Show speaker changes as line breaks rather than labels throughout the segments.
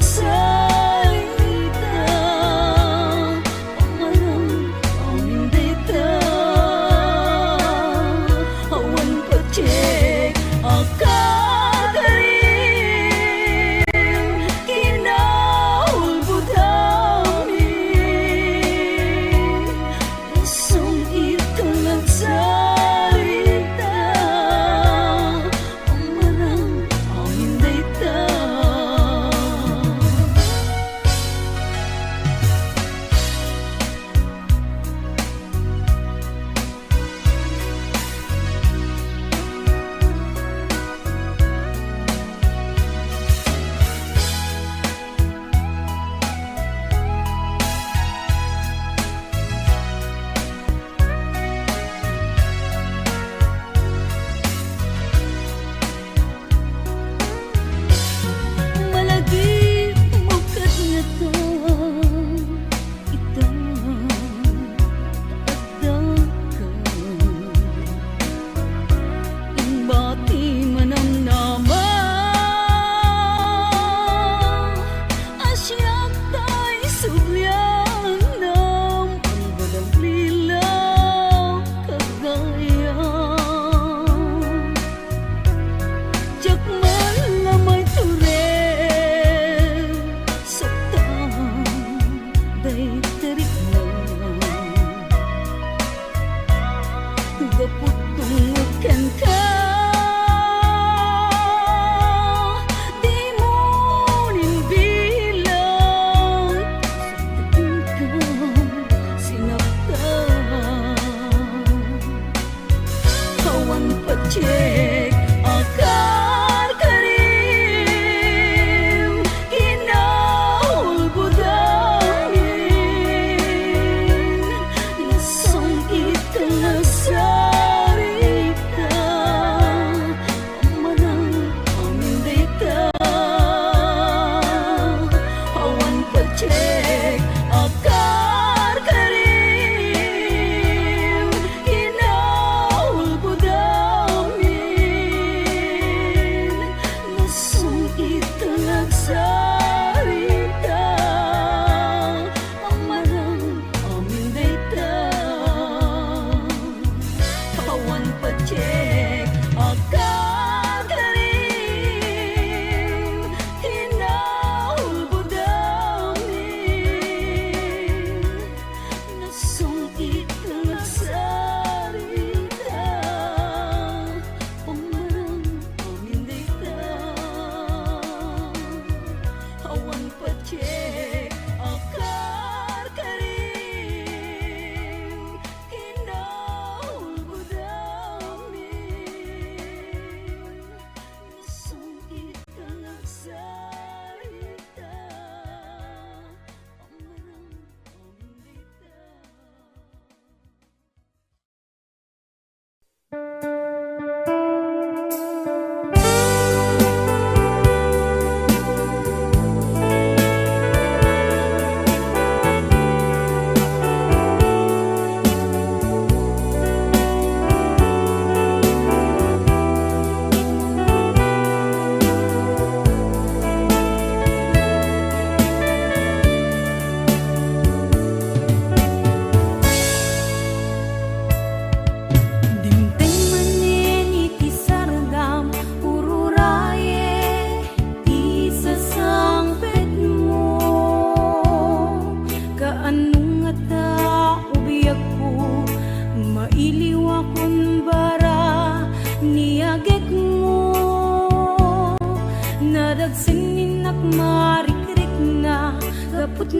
Sa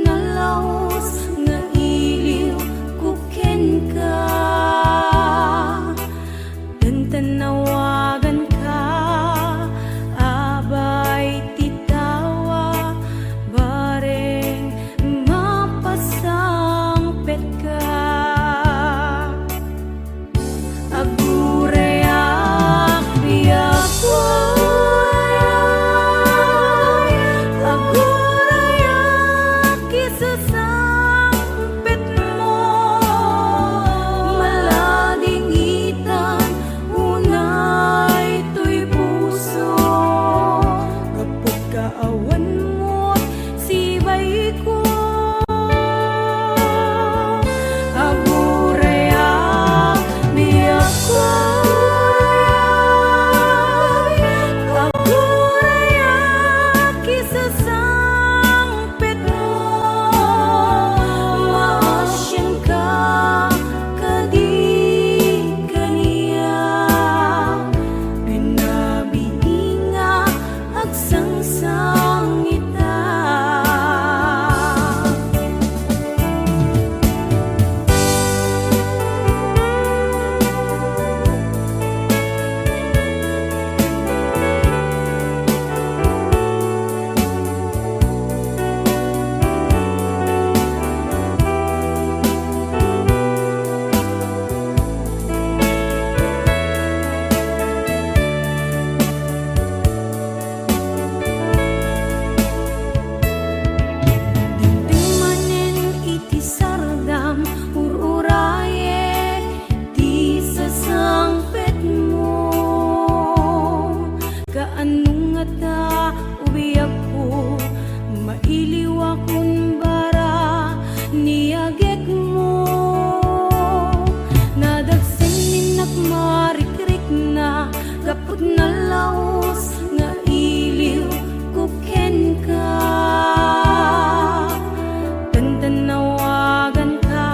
nalaos nga iliw kuken ka, tanawagan ka, abay titawa, bareng mapasangpet ka. Agurayak biyak agurayak isasangpet mo, malading itan unay to'y puso, kapag kaawan mo't sibay ko. Agurayak biyak agurayak isasangpet mo, maasyan ka kadi kaniya, binabiinga agsangsang ita. Manen iti sardam ururaye ti sasangpet mo, kaanong nga ta ubiyak ko, mailiw akong bara niyagek mo, nadagsen ninak marikrik na, kapag nalaos nga iliw kuken ka, tanawagan ka,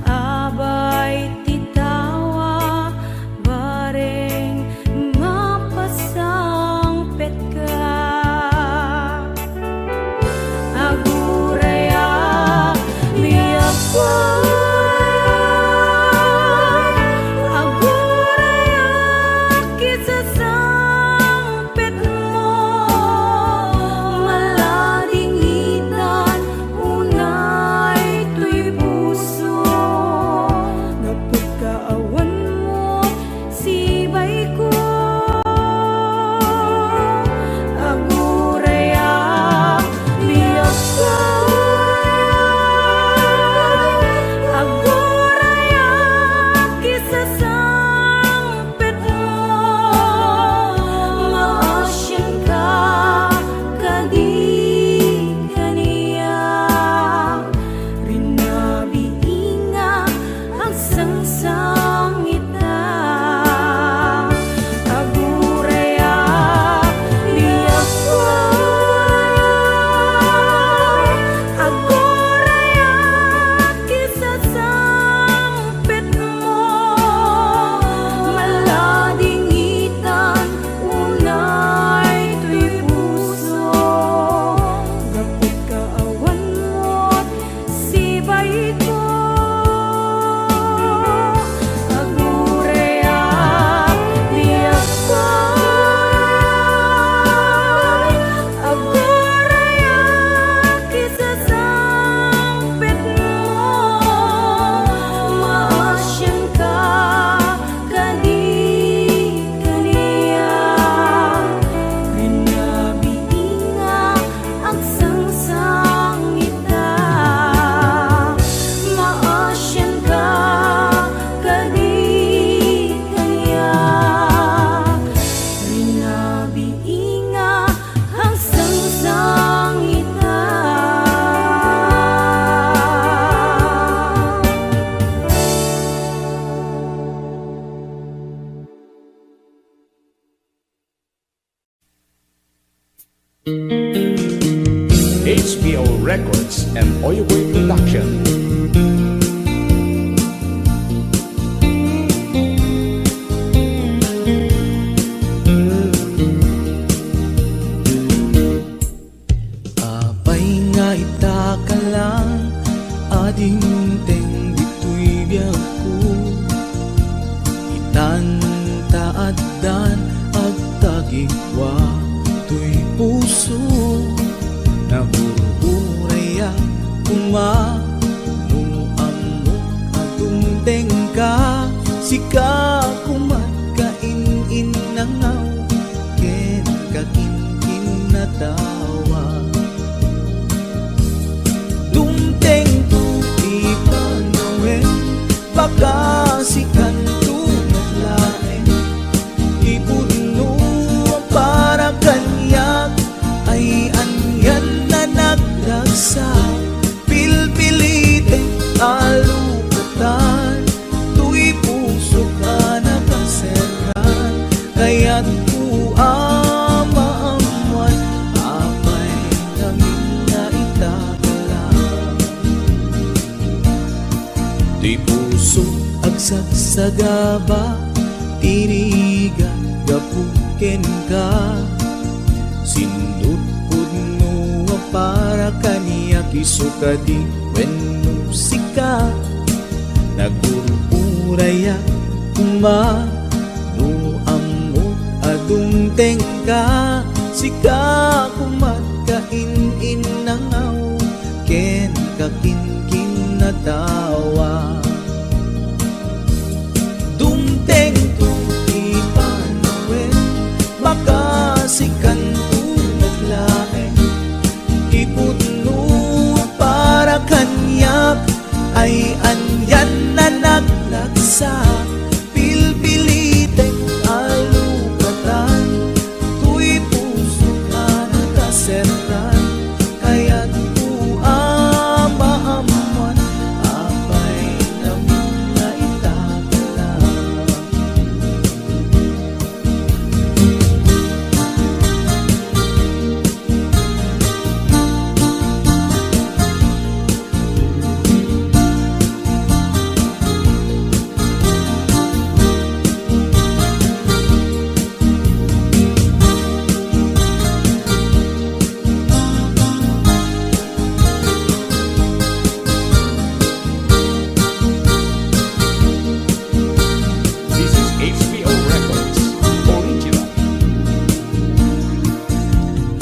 abay titawa, bareng mapasangpet ka. Agurayak biyak agurayak isasangpet mo, malading itan unay to'y puso, kapag kaawan mo sibay ko. Agurayak biyak agurayak isasangpet mo, maasyan ka kadi kaniya, binabiinga agsangsang ita. Agurayak biyak agurayak isasangpet mo, malading itan unay to'y puso, kapag kaawan mo't sibay ko. Agurayak biyak agurayak isasangpet mo, maasyan ka kadi kaniya, binabiinga agsangsang ita. Maasyan ka kadi kaniya, binabiinga agsangsang ita.
HBO Records and Oyoboy Production.
Apay nga ita lang ading teng dito'y biyag ko itan taadan ag tagigwa to'y puso na burburaya kuma no amo atong tengka sika kumat kain nangaw ken kakin natawa dumteng tu ipanawen baka sikan tu naglaeng ipudno para kanyak ay anyan na nagdagsa pilpilite alukatan tu'y puso ka nakaseran kaya't ku amaamuan apay namin na itagalang di puso agsagsagaba tiriga gapuken ka sindut pudno para kaniya kisuka di wenno sika nagururaya kuma no amo adung tengka sika kumat kain nangaw ken kakin natawa dumteng tu ipanawen baka sikan tu naglaeng ipudno para kanyak ay anyan na naglagsa pilpilite alukatan tu'y puso ka nakaseran kaya't ku amaamuan apay namin na itagalang
This is HBO Records Original.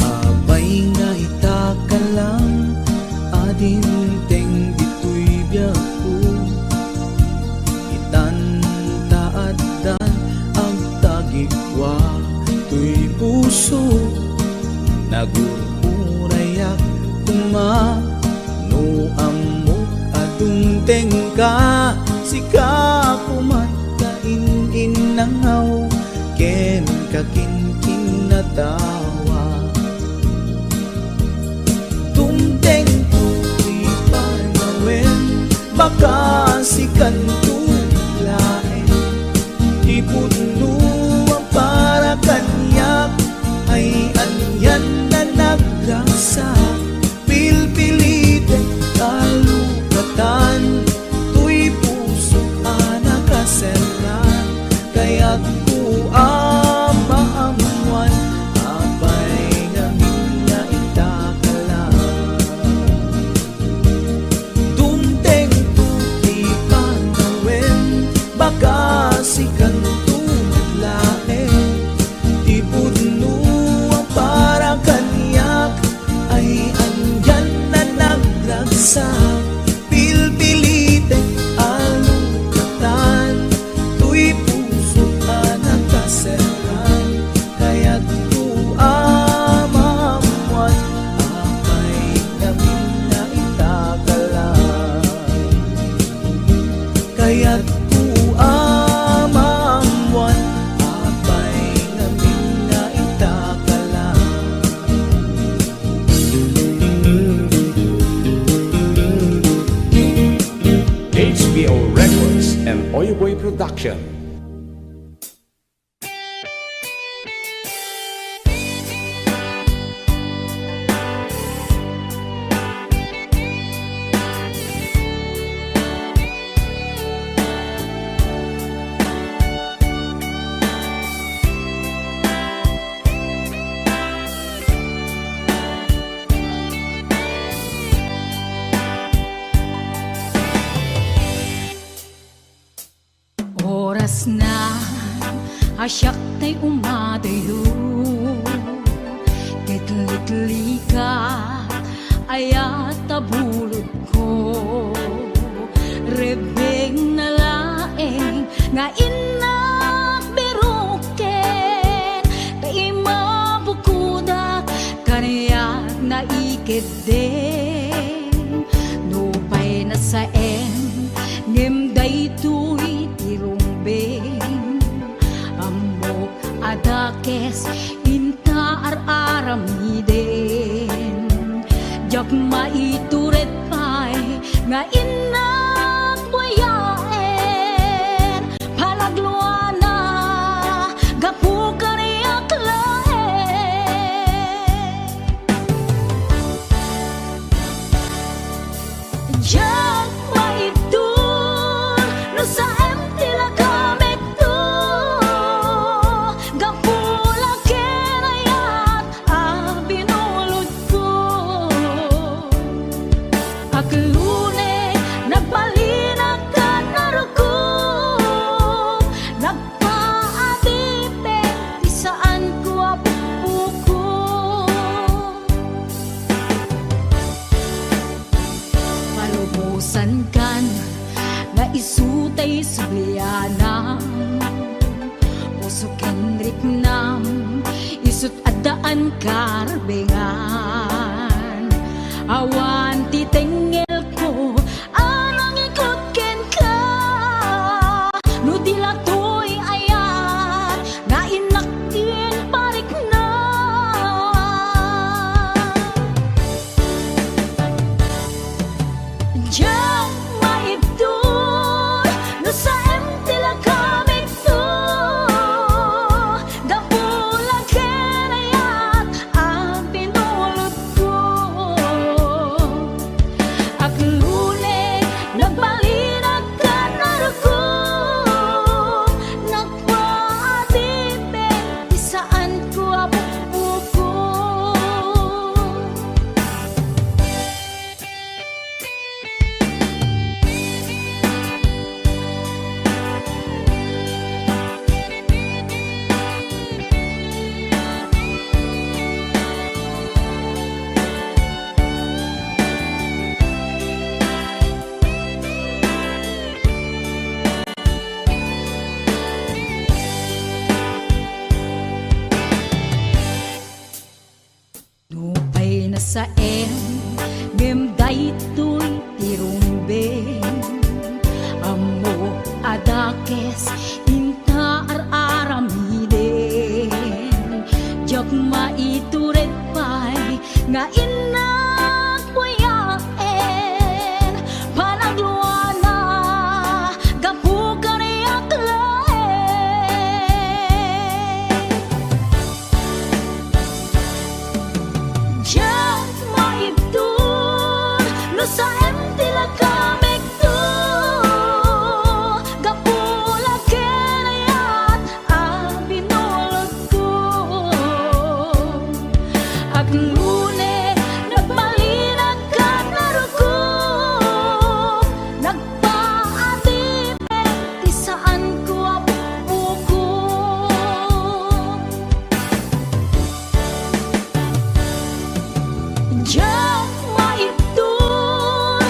abay nga itakalang adin teng dito'y biyag ko itan taadan ang tagigwa to'y puso nagururayak kuma no amo atong tengka sika kumat kain nangaw ken kakin natawa dumteng tu ipanawen baka sikan tu laeng ipudno para kanyak ay anyan na nagrasa pilpilite kalukatan tu'y puso ka nakaseran kaya't ku amaamuan apay namin na itagalang dumteng tu ipanawen baka sikan tu naglaeng ipudno para kanyak ay anyan na nagragsa pilpilite alukatan tu'y puso ka nakaseran kaya't ku amaamuan apay namin na itagalang kaya't ku amaamuan apay namin na itagalang
HBO Records and Oyoboy Production.
Asyak tay umadayo Kitli-tli ka Ayat tabulod ko Rebeng na laeng Nga inak biruken Kay mabukudak Kanayak na ikideng Nupay na saen Ngem daytoy tirumbeng Amok adakes Inta ar-aramiden Jak maituret pay Nga inak buyaen Palagluana Gapu kaniyak laen Jak maitur No sa empty la kamek to Gapula kenayat Binulod ko Aglune nagbalinag ka naruko Nagpaadipe Di saan ko apuko Palubusan kan na isutay sublianam Puso kenrik nam isut adaan karbengan Awan titengel ko anang ikot ken ka No dilatoy ayat na inakin parik na Diyan maibdur no sa empty la kamig to Gapula kenayat ang pinulot ko Aglune nagbalinag ka naruko Nagpaadipe di saan ko apupuko Nupay na saen Ngem daytoy tirumbeng Amo adakes Inta ar-aramiden Jak maituret pay Nga inak buyaen Panagluana Gapu kaniyak laen Jak maibdur no sa empty la kamig to Gapula kenayat binulod ko Aglune nagbalinag ka naruko Nagpaadipe di saan ko apupuko Jak maibdur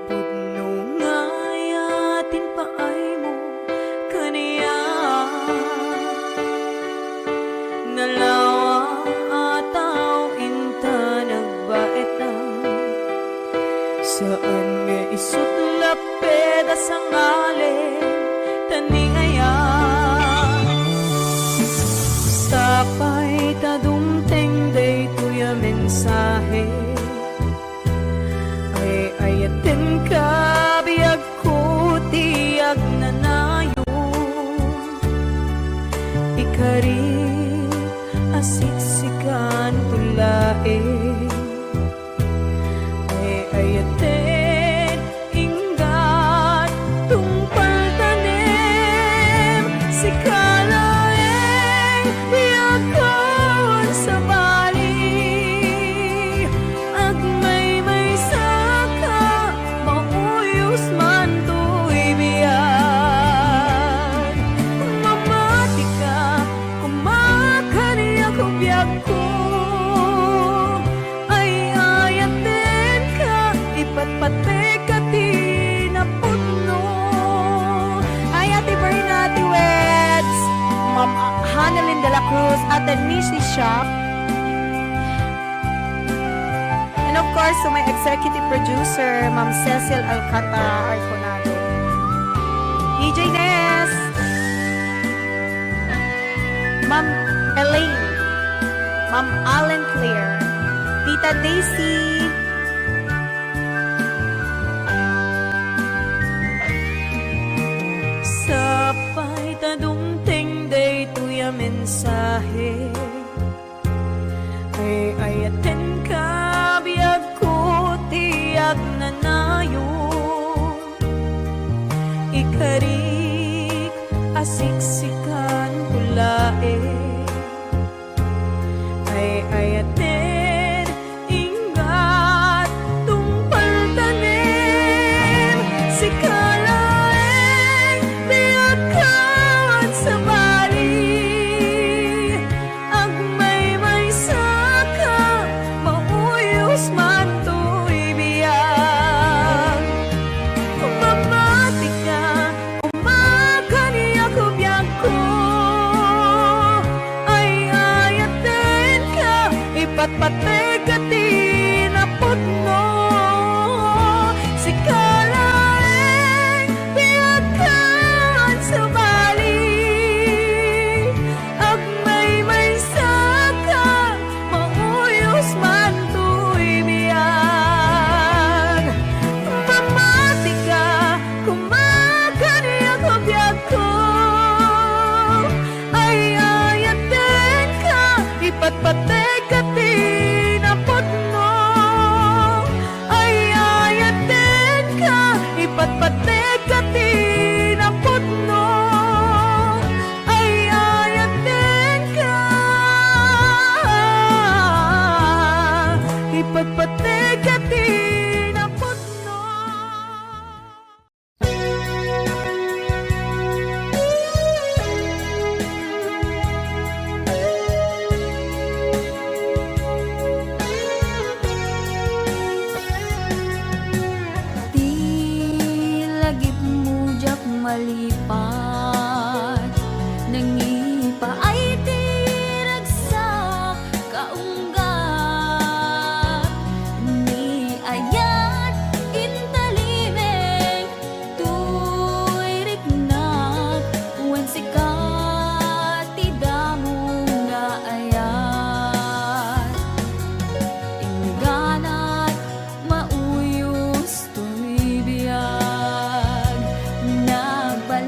Pudno ngayatin paay mo kaniya nalawa ataw inta nagbait na saan nga isutlap peda sa ngalin taningaya sapay tadumteng day tuya mensahe ay ayatin ka biyag ko tiyag nanayon ikari asiksikan tulae ay ayatin inggat tungpal tanim si kalaeng biyakon sa bali agmay saka mauyos man to'y biyan mamati ka kumakaniya ko biyag ko ay ayatin ka ipatpate ka tinaputno ay Ate Berna, Ate Weds, Ma'am Hanalyn de la Cruz at the Nishi Shop. And of course, to my executive producer, Ma'am Cecil Alcata Arconado. DJ Ness, Ma'am Elaine, Ma'am Allen Claire, Tita Daisy, sapay tadumteng day tuya mensahe ay ayaten ka biyag ko tiyag nanayon ikarik asiksikan tulae ay ayaten ingat tungpal tanim si kalaeng biyagkan sa bali agmay saka mauyos man to'y biyag mamati ka kumakaniya ko biyag ko ay ayaten ka ipatpate ka tinaputno si kalaeng biyagkan sa bali agmay saka mauyos man to'y biyag mamati ka kumakaniya ko biyag ko ay ayaten ka ipatpate ka tinaputno ay ayaten ka ipatpate ka tinaputno ay ayaten ka ipatpate ka tinaputno. Di lagip mo jak malipat nangipa ay tiragsak kaunggat ni ayat intalimeng tuirik na wen sikat tidamo nga ayat ingganat mauyos to'y biyag nagbalik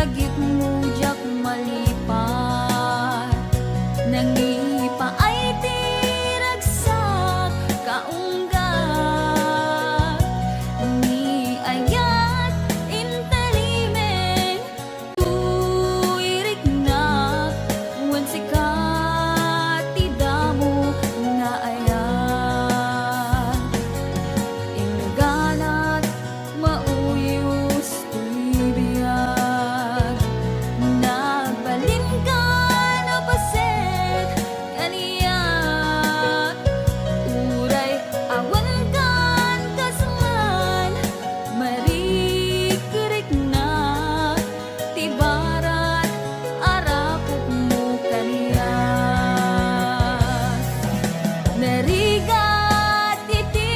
dagit mo jak malipat. Nangipa ay tiragsak kaunggat. Ni ayat intalimen tuirik na wan sikat tidamo nga ayat. Ingganat mauyos tuibiyag. Nagbalin ka na paset kaniyak. Uray awan kan kasman marikirik na tibarat arapok mo kaniyak. Narigat iti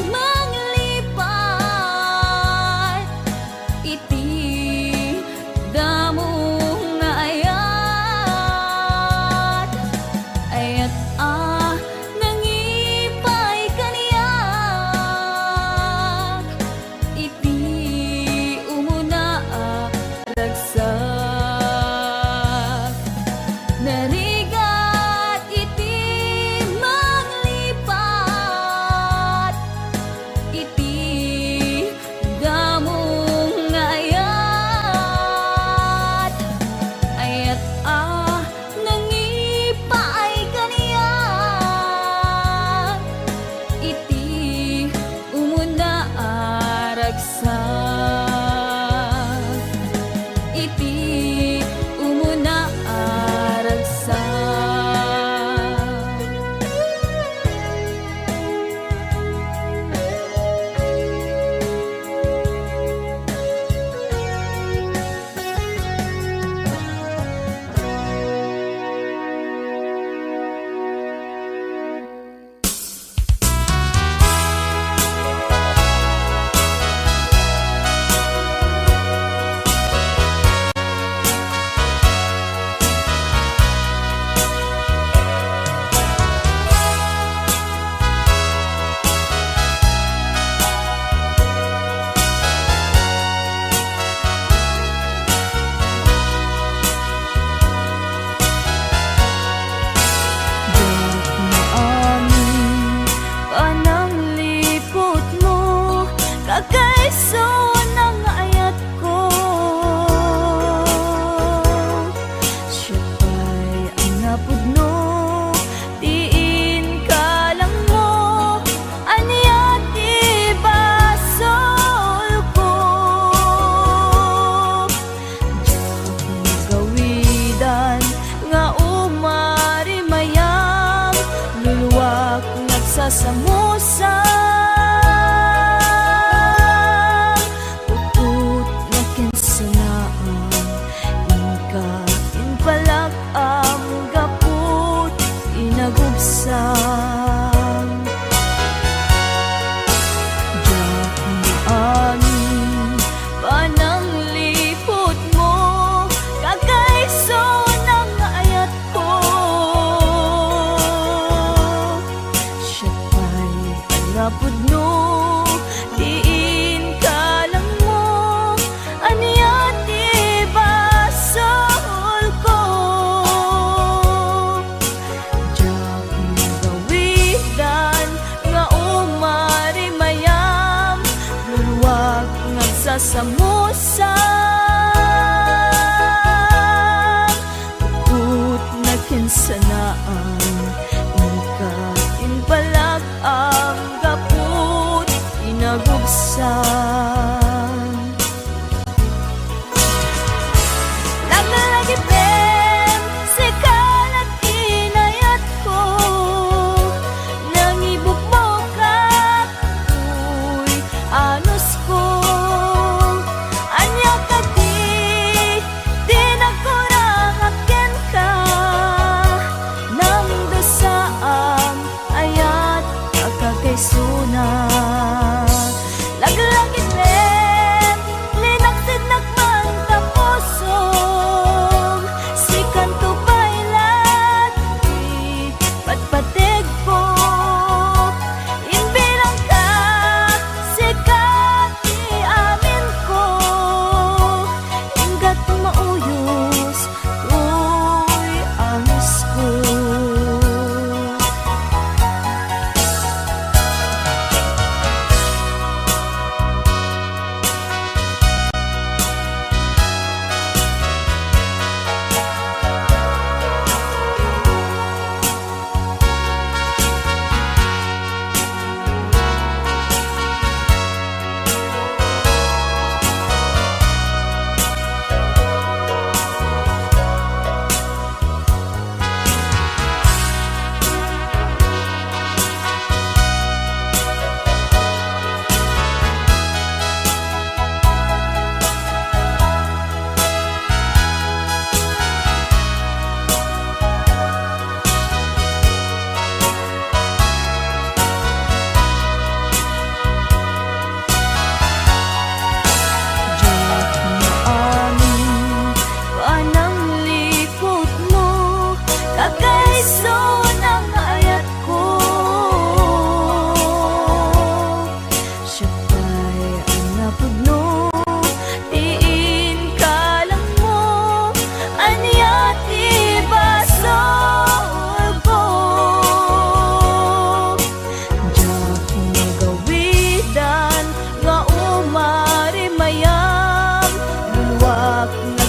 manglipat iti damo nga ayat. Ayat nangipay kaniyak iti umuna ragsak. Narigat iti manglipat iti damong nga ayat. Ayat nangipaay kaniyak iti umuna ragsak. Iti umuna ragsak. Pananglipot mo kakaiso ng ayat ko. Siya pa'y ang napudno tiin ka lang mo anyat ibasol ko. Diyak magawidan nga umarimayang luluwak nagsasamusang utut na kinsanaan. Inka inpalak ang gaput inagubsang. Diyak maamin pananglipot mo kakaiso ng ayat ko. Siya pa'y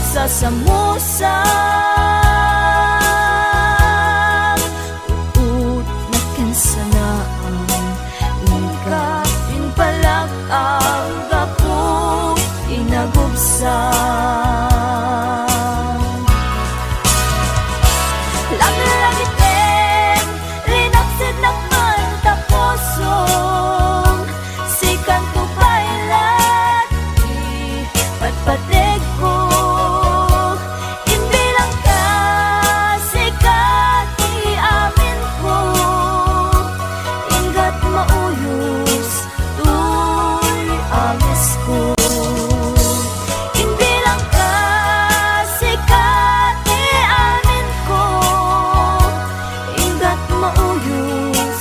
magsasamusang ut na kansanaan ika pinpalak ang gapu inagubsang langit-langitin rinaksid nakman tapusong sikan to pailat patpatig ko imbilang ka sikat amin ko ingat mauyos tuy amis ko imbilang ka sikat amin ko ingat mauyos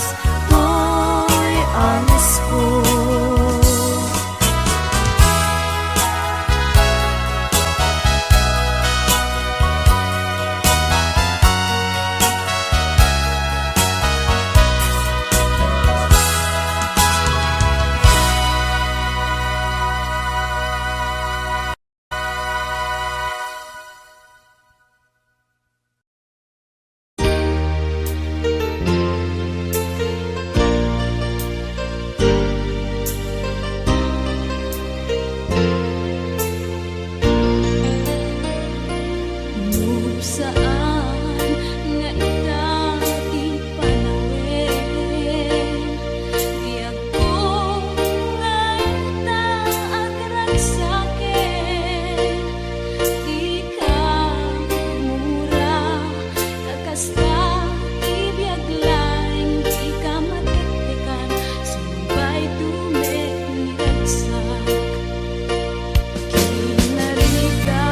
tuy amis ko. Saan nga itati panawin Diyak ko nga ita agragsakin Di ka mura kakasta ibiyag laing di ka matiktikan Sumbay tumekniragsak Kinarita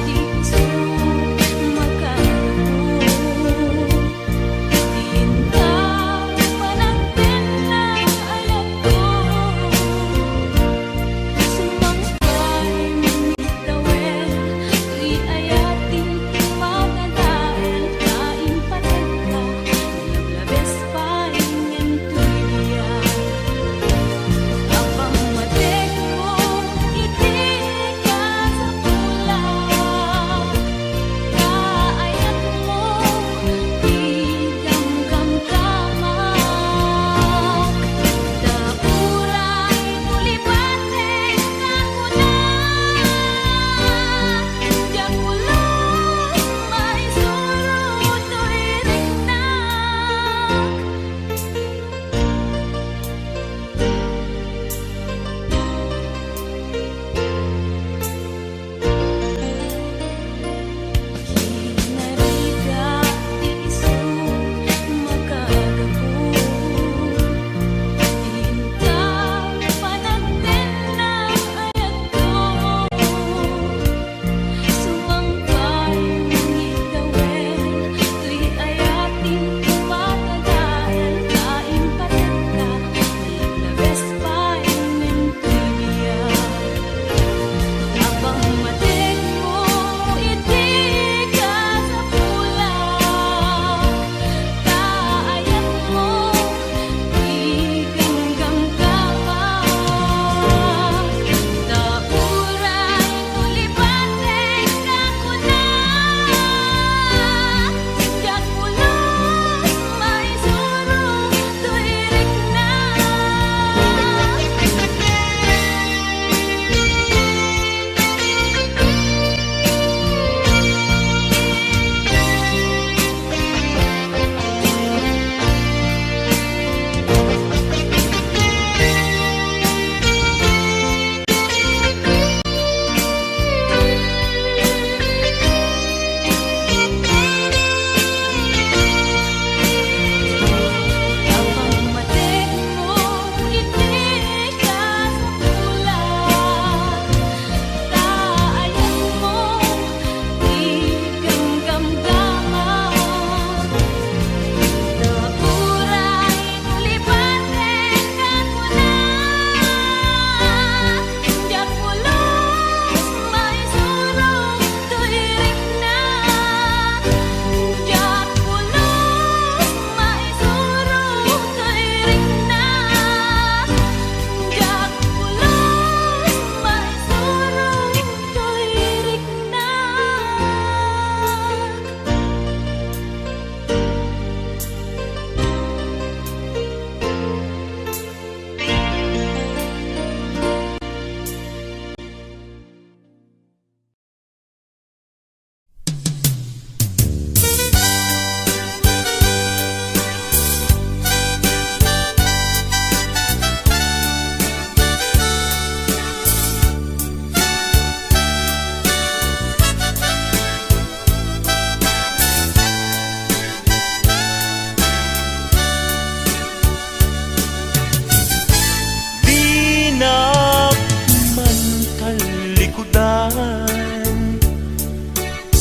tiso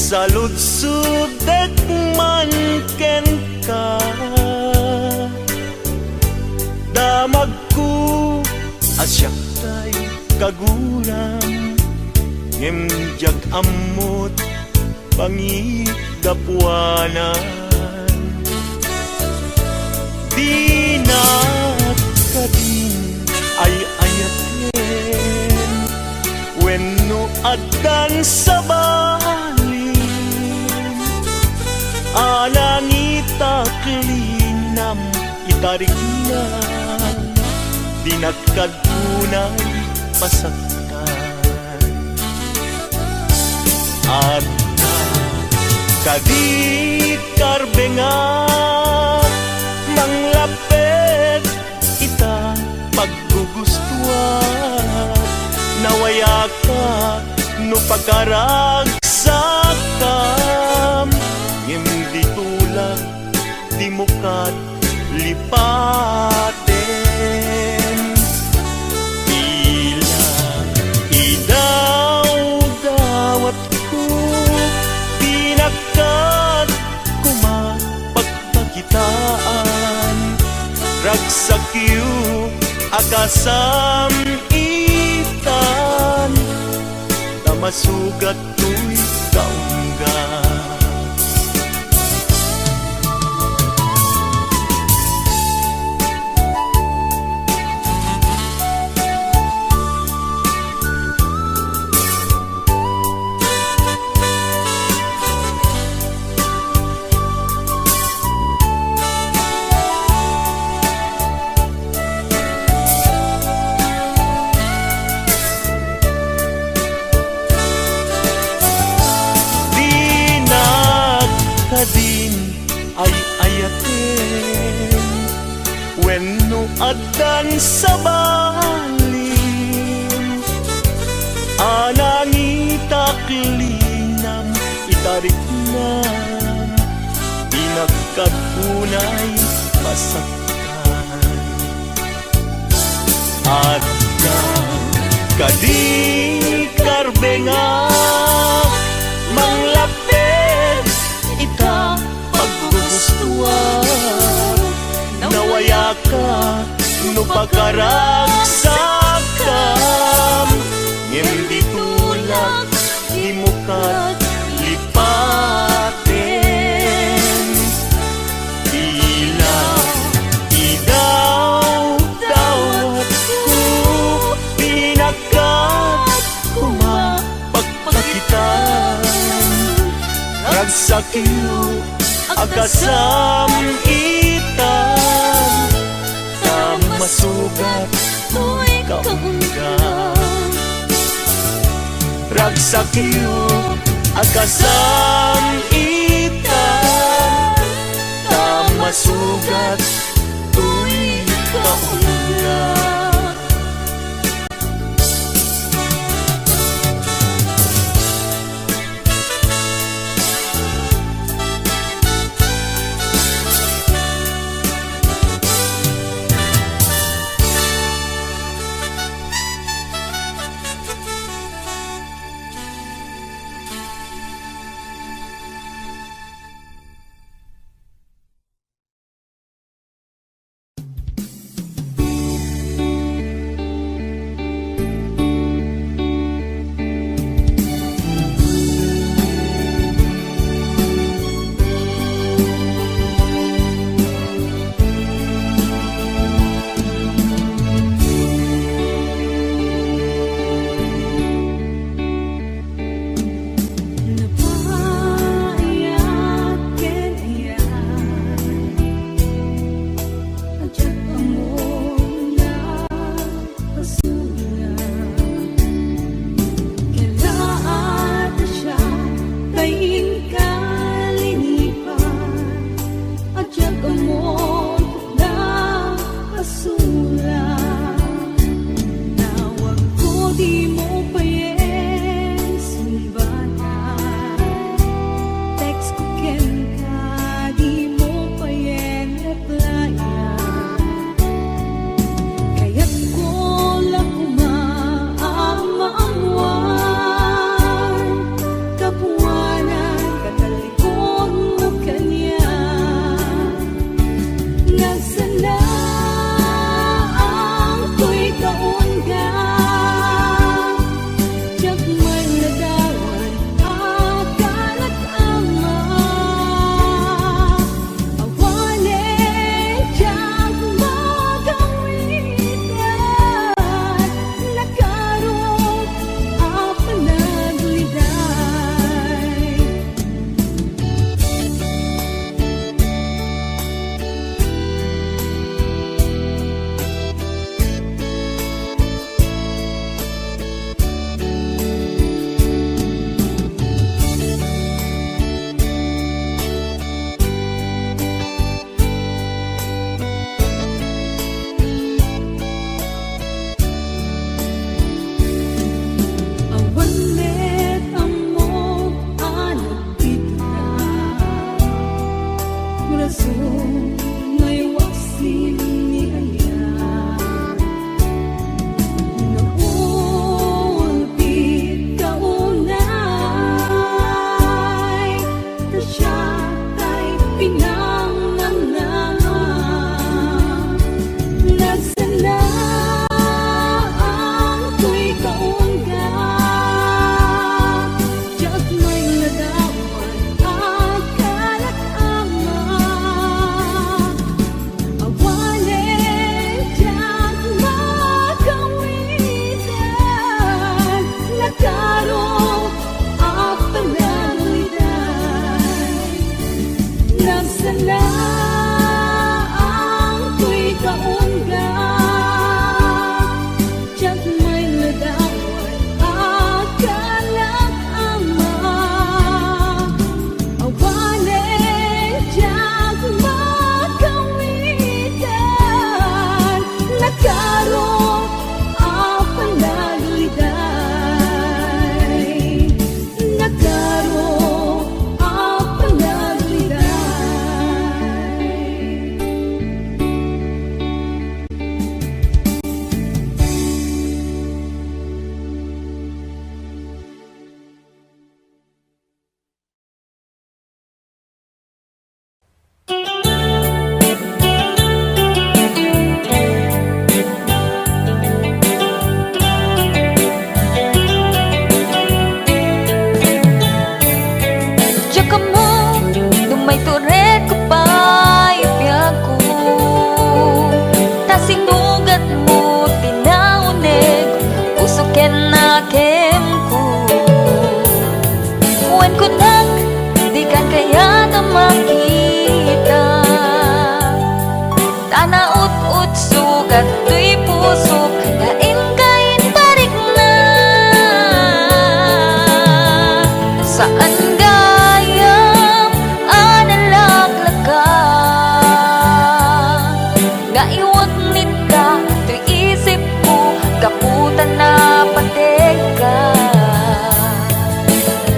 Saludsud man ken ka, damag ko asyak tay kaguram, ngimjag amot pangigapuanan. Di na kadin ay ayaten, wenno addan sa balin, anangita klinam itarik na, di nagkadunay pasaktan. At kadit karbengan manglapet ita paggugustuhan, nawaya ka no pagkaragsakam, hindi tulak di mukat lipaten. Tila idaw-dawat ko, pinakat kumapagpakitaan, ragsakyu akasam itan, tamasugat to'y kaungga. Kadin ay ayaten, wenno addan sa balin, anangita klinam itarik na, pinagkatunay masaktan. At kadin karbengan manglapit ita paggugustuhan, nawaya ka no pagkaragsakam, hindi tulak di mukat lipaten. Tila idaw-dawat ko, pinakat kumapagpakitan, ragsakyu akasam itan, tamasugat to'y kaungga. Ragsakyu akasam itan, tamasugat to'y kaungga.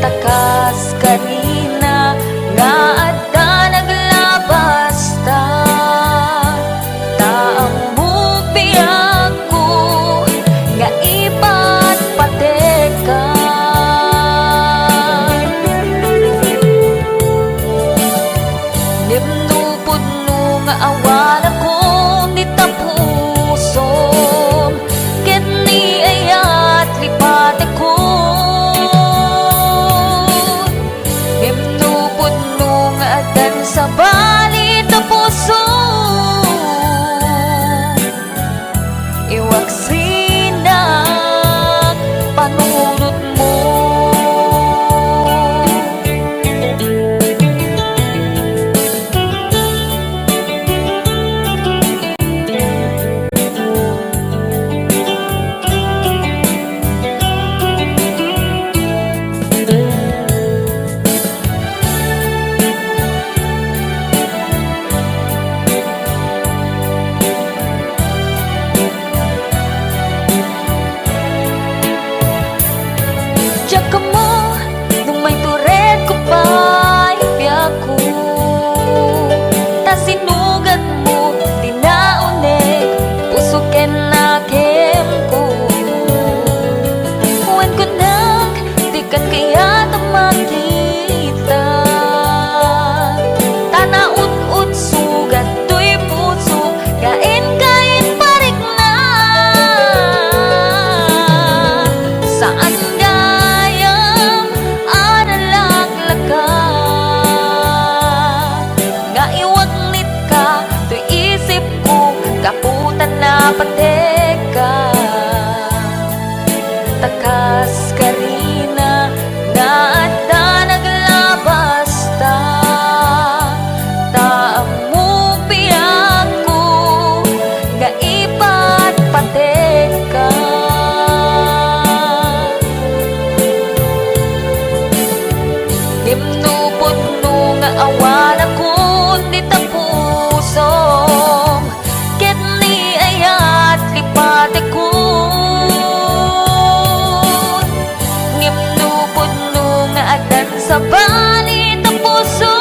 takas kanina nga adda naglabas ta. Taang bubiyag ko nga ipat pateka. Nimnupod no nga awan ako ni tapusom. Ket ni ayat lipat ako. Nimnupod no nga adan sa bali tapusom. Iwag sinak panunot mo. Diyak mo, nung may tured ko pa ibyak ko. Ta sinugat mo, tinaunig, puso ken nakem ko. Huwan ko nang, di kan kaya makita. Tanaut-ut sugat, tuy puso, kain-kain parik na. Saan kaputan na pateka. Takas karina nga adda naglabas ta. Taamu biyag ko nga ipat pateka. Nimnupod no nga awan ako ni tapusom. Lipat ako. Ngimnupod no nga adan sa bali tapuso.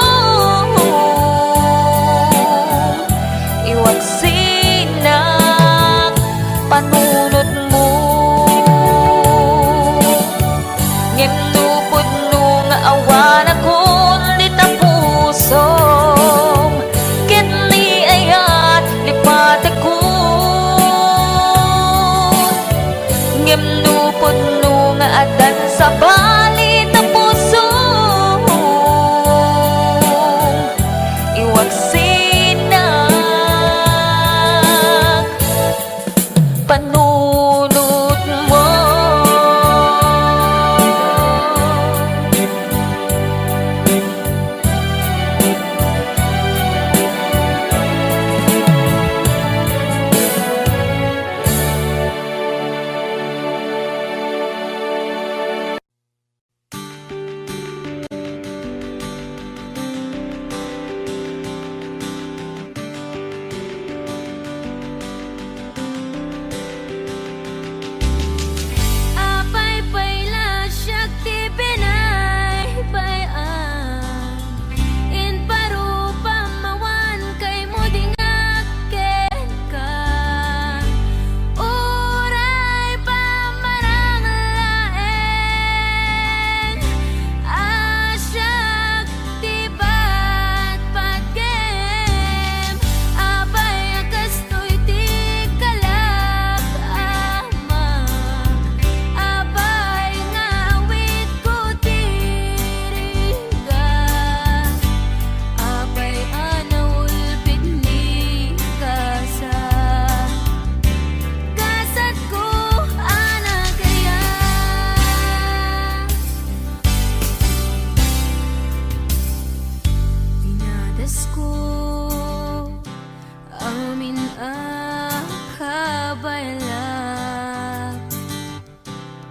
Iwag sinak panunot mo. Ngimnupod no nga awan ako ni tapusom. Ket ni ayat lipat ako. Ngimnupod no nga adan sa bali tapuso. Iwag sinak panunot mo.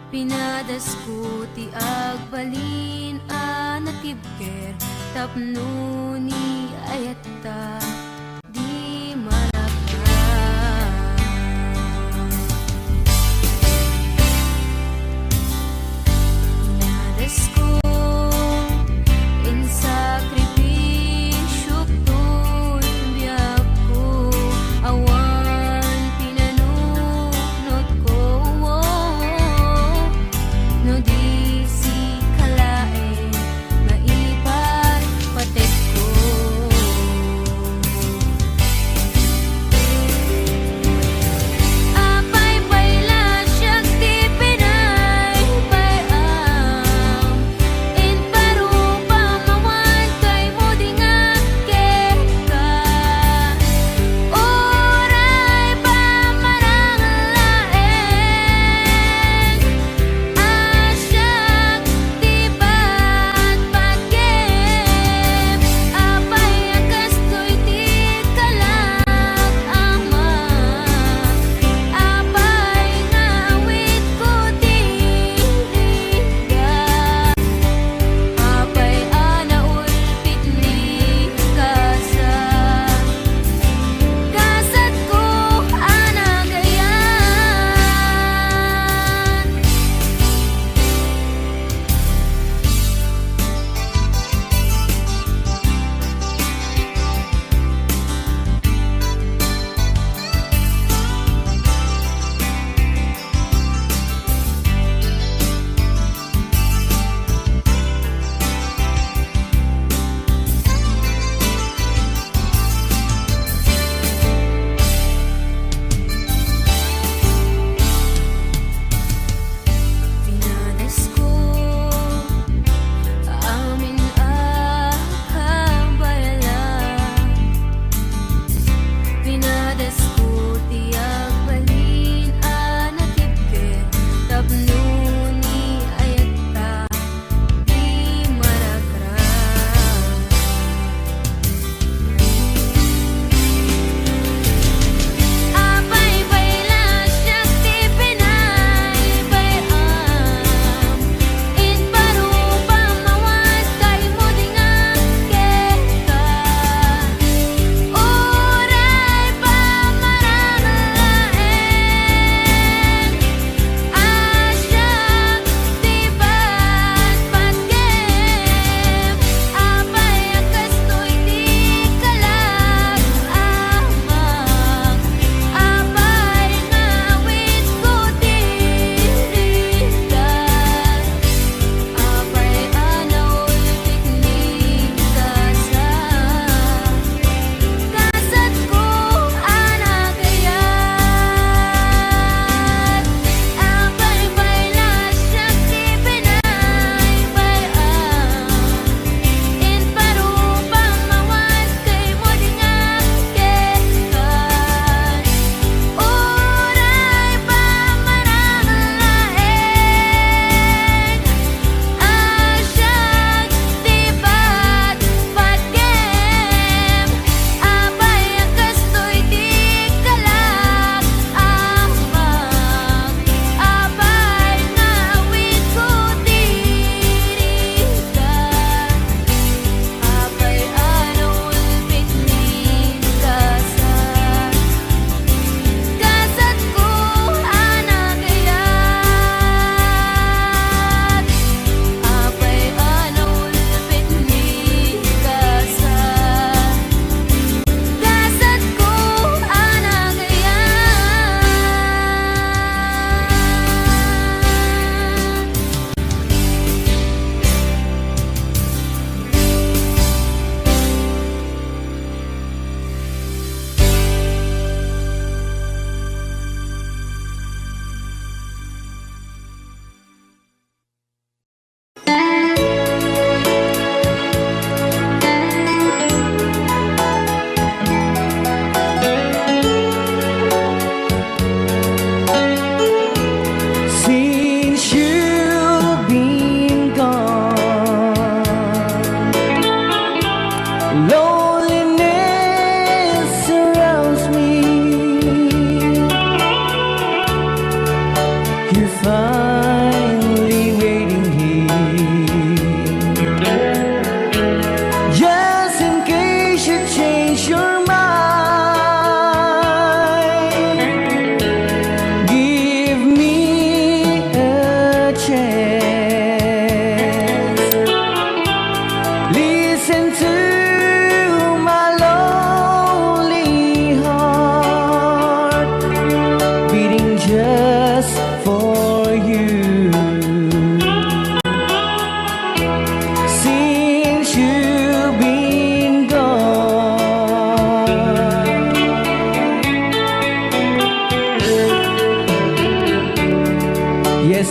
Pinadas ko ti agbalin anatibker tapno ni ayatta di malaka. Pinadas ko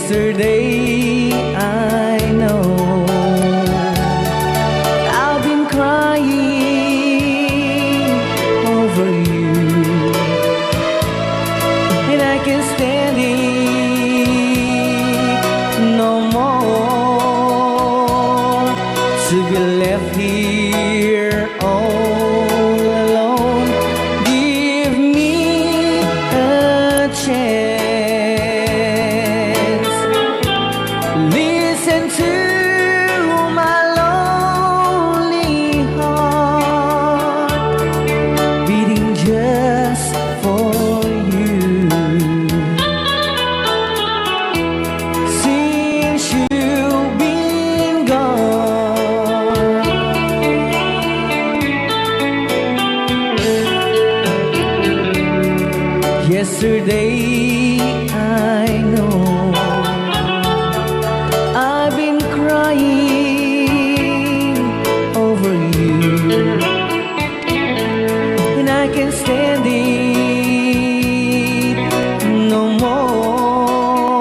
Yesterday I know I've been crying over you, and I can't stand it no more, to be left here all alone. Give me a chance, listen to my lonely heart beating just for you. Since you've been gone, yesterday I know I've been crying over you, and I can't stand it no more,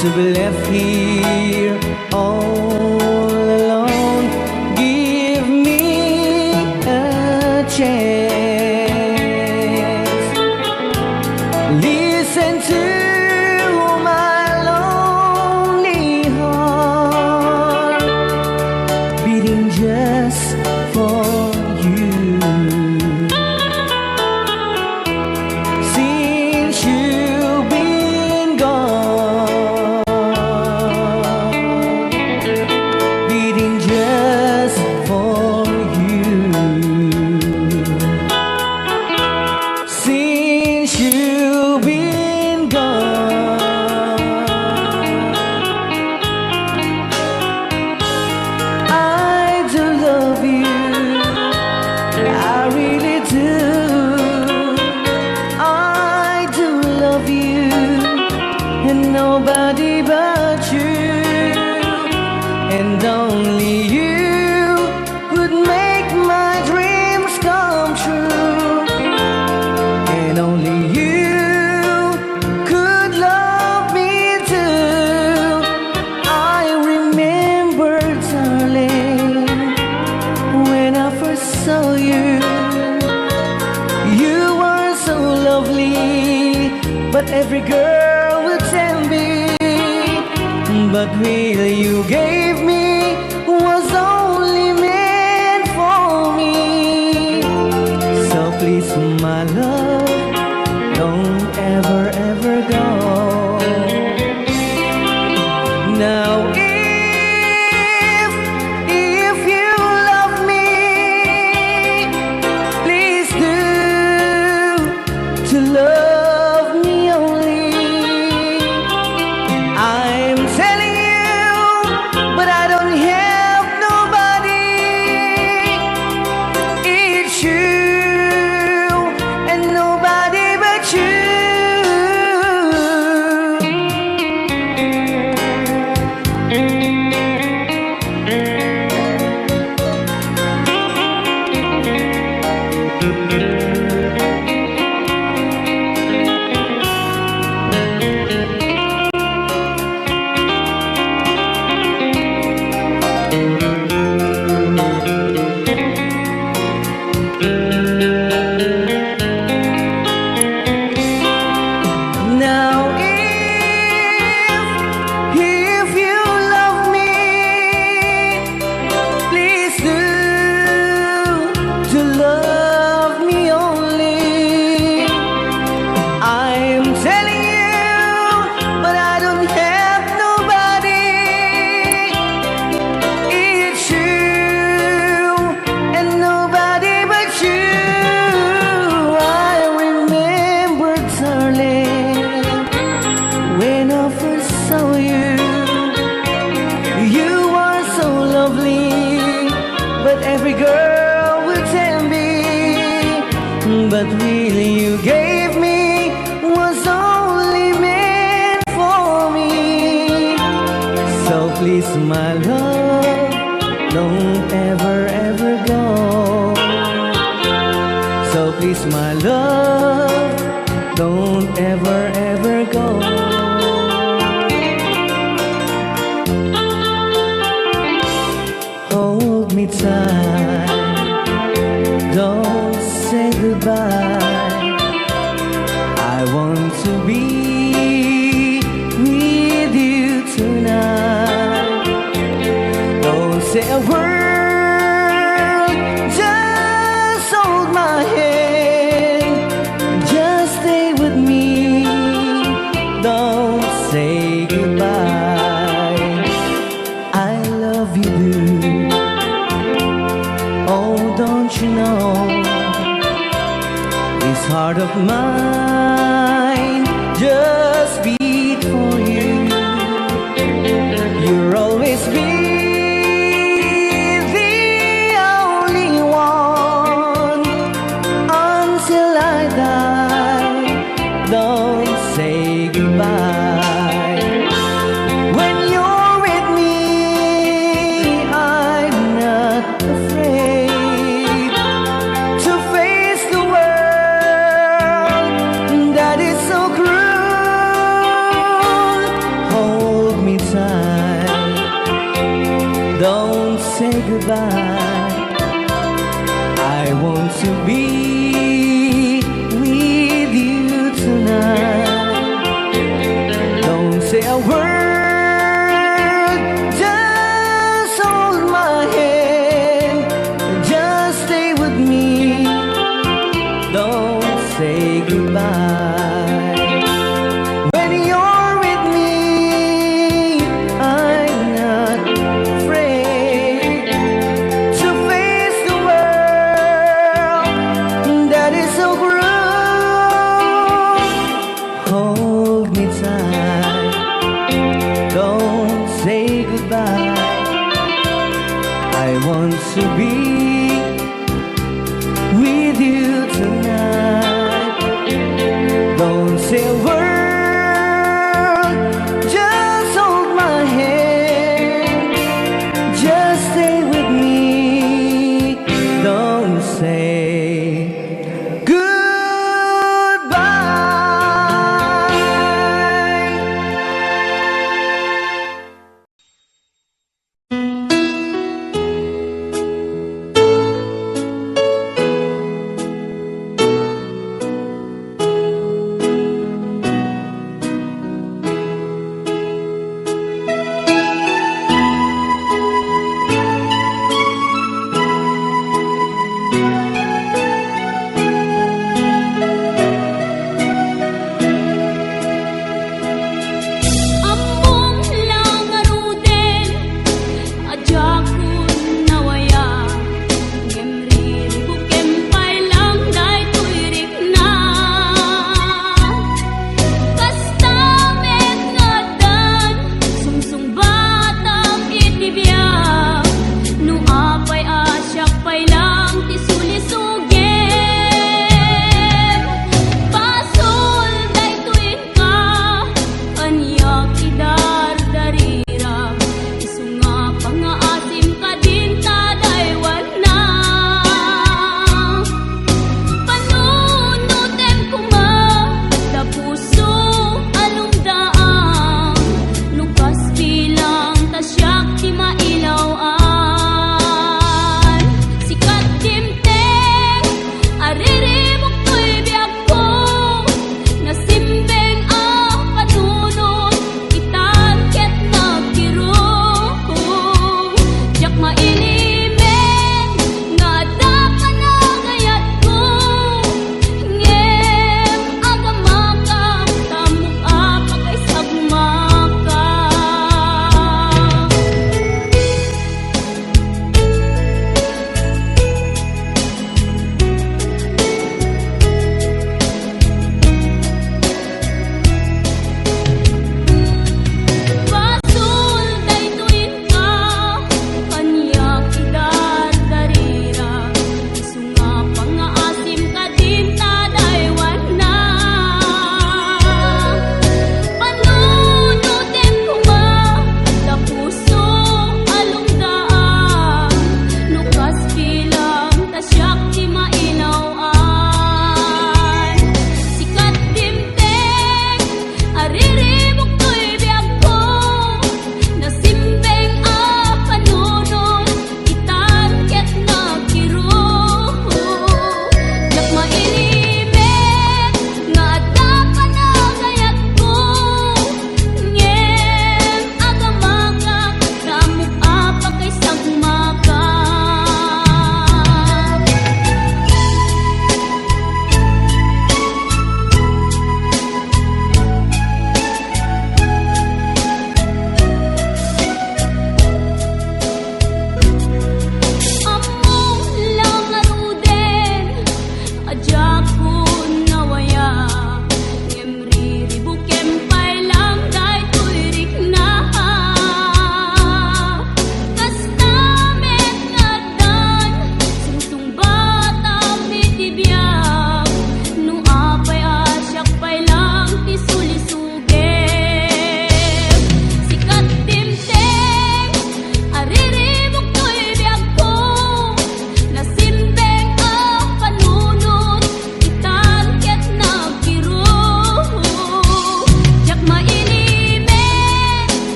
to be left here all alone. Give me a chance, listen to my lonely heart beating just for you. Since you've been gone, beating just for you. Since you've been gone, I do love you, I really do. I do love you, and nobody but you, and only you could make my dreams come true, and only you could love me too. I remember, darling, when I first saw you, you were so lovely, but every girl would tell me, but will you gave me was only meant for me. So please, my love, don't ever, ever go. Now if you love me, please do to love me only. I'm telling you, but I don't have nobody. It's you and nobody but you. Now if you love me, please do to love me only. I'm telling you, but I don't have nobody. It's you and nobody but you. I remember, darling, when I first saw you, you were so lovely, but every girl would tell me, but really you gave me was only meant for me. So please, my love, don't ever, ever go. So please, my love, don't ever, ever go. tight. Don't say goodbye. I want to be with you tonight. Don't say a word, just hold my hand. Just stay with me. Don't say goodbye. I love you, dude. Oh, don't you know? This heart of mine just beat for you. You'll always be the only one until I die. Don't say goodbye. When you're with me, I'm not afraid to face the world that is so cruel. Hold me tight. Don't say goodbye. I want to be with you tonight. Don't say a word, just hold my hand. Just stay with me. Don't say goodbye. When you're with me, I'm not afraid to face the world that is so cruel. Hold me tight. Don't say goodbye. I want to be with you tonight. Don't say a word, just hold my hand. Just stay with me. Don't say goodbye.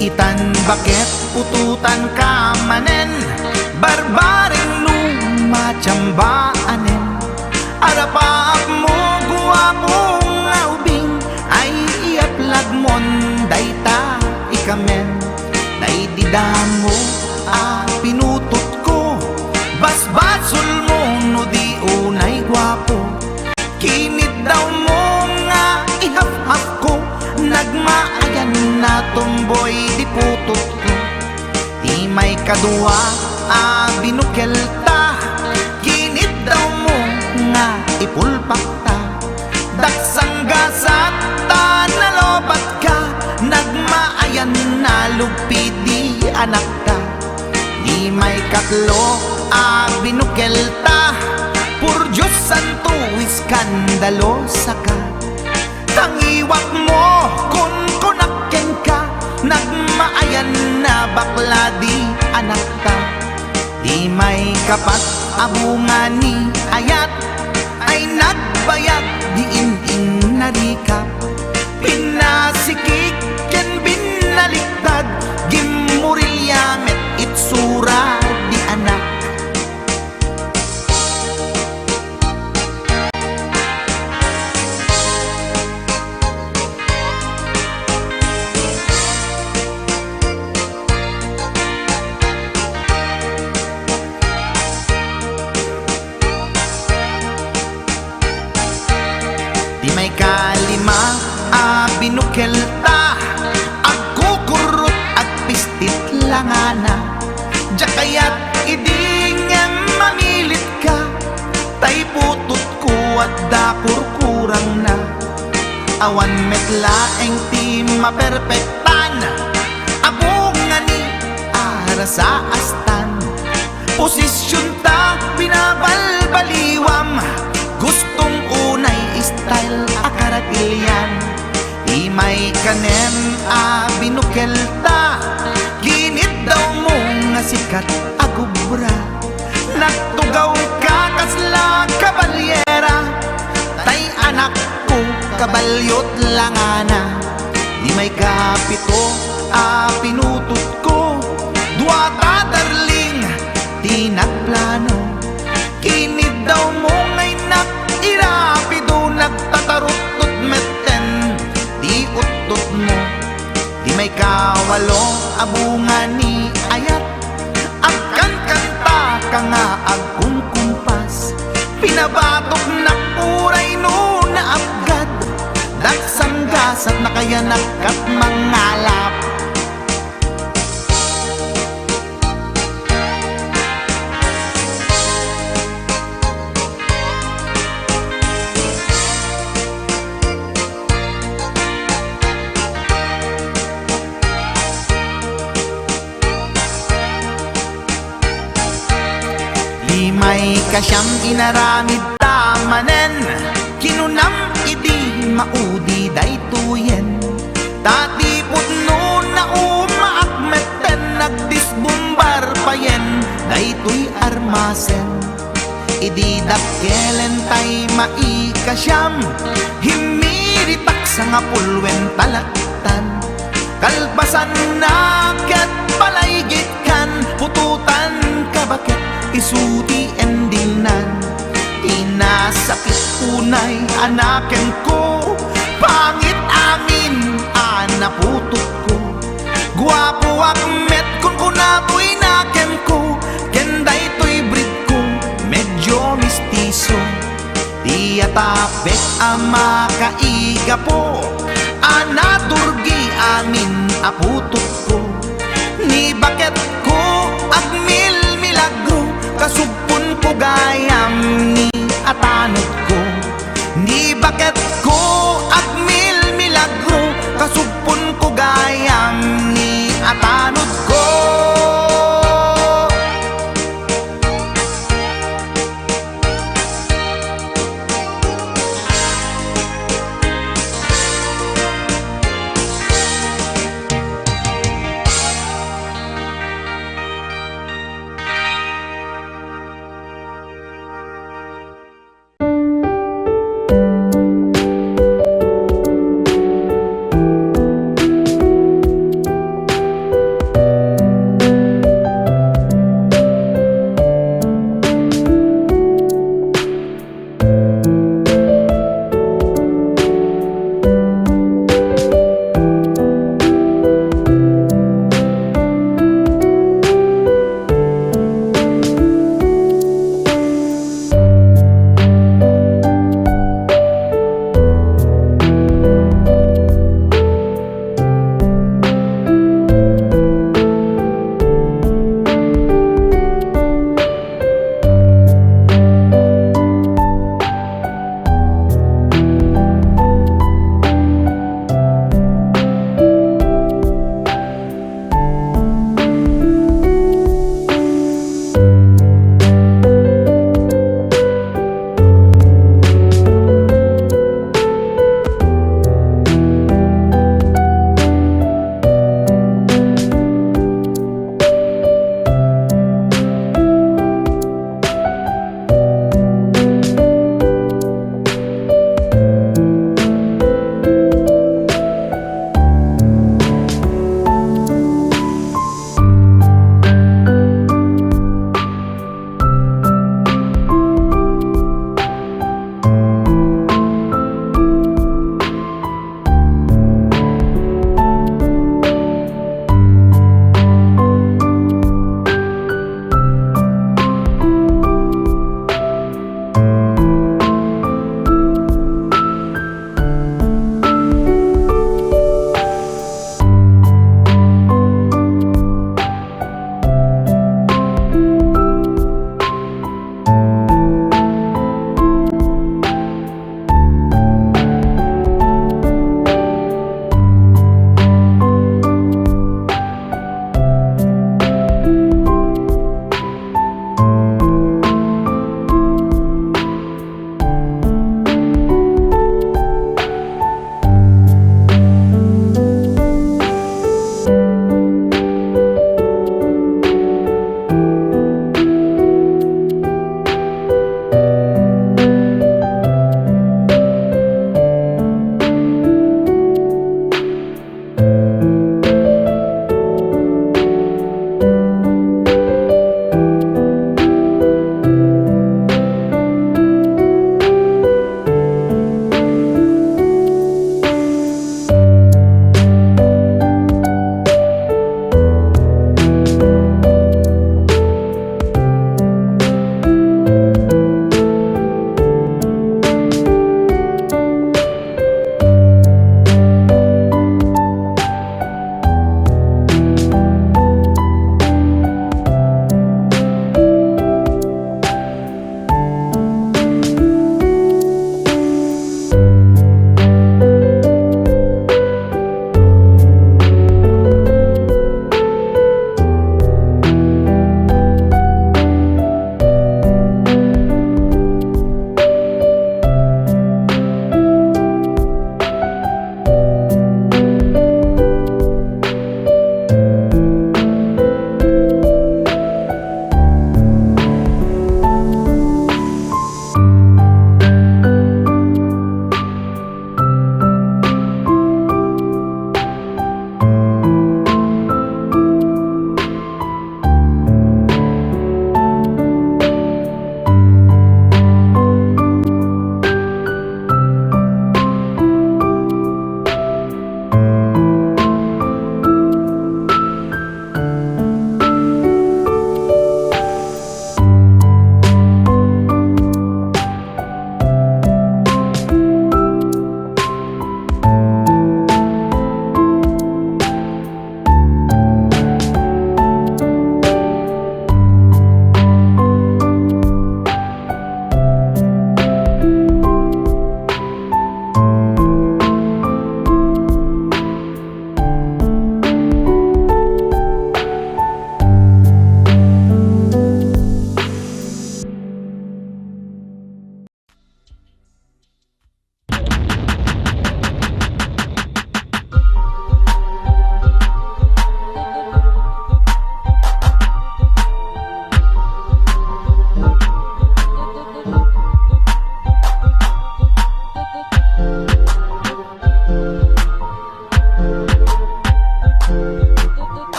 Itan bakit pututan ka manen, barbaring lumachambaanen. Arapaap mo guwapong aubing, ay iaplag mon dayta ikamen. Naididamo pinutot ko, basbasol mo no di unay gwapo. Kinid daw mo nga ihap-hap ko, nagmaayan na tomboy di putot ko. Di may kadua binukel ta, kinid daw mo nga ipulpak ta. Daksang gasat ta nalobat ka, nagmaayan na lugpi di anak ta. Di may katlo binukel ta, pur Diyos santo iskandalosa ka. Tangiwak mo kun kunakken ka, nagmaayan na bakla di anak ta. Di may kapat abungan ni ayat, ay nagbayag di in narikap. Pinasikik ken binaliktad, gimurilyamet itsura di anak. Di may kalima binukel ta, agkukurot ag pistit langana. Jakayat idingem mamilit ka, tay putot ko at dakurkurang na. Awan metlaeng ti maperpektan, abungan ni ara sa astan. Posisyon ta binabalbaliwam, gustong unay style akaratilyan. Di may kanem binukel ta, ginit daw mo nga sikat agubra. Nagtugaw ka kasla kabalyera, tay anak ko kabalyot langana. Di may kapito pinutot ko, duwata darling di nagplano. Kinid daw mo ngay irapido, nagtatarot-tot meten di utot mo. Di may kawalo abungan ni ayat, agkan kanta ka nga agkumkumpas. Pinabatok na puray no na abgad, daksang gasat na kaya nagkat mangalap. Di may kasyang inaramid tamanen, kinunam idi maudi daytoyen. Tati putno na umaakmeten, nagdisbumbar payen daytoy armasen. Idi dakkelen tay maikasyam, himiritak sa nga pulwen talaktan. Kalbasan na ket palaygit kan, pututan ka bakit isuti endingnan. Inasakit unay anaken ko, pangit amin anaputot ko. Guwapo akmet kun kunatoy naken ko, kenday to'y breed ko medyo mistiso. Di atapek ama kaiga po, anaturgi amin aputot ko. Ni bakit ko agmil milagro, kasugpon ko gayam ni atanod ko. Ni bakit ko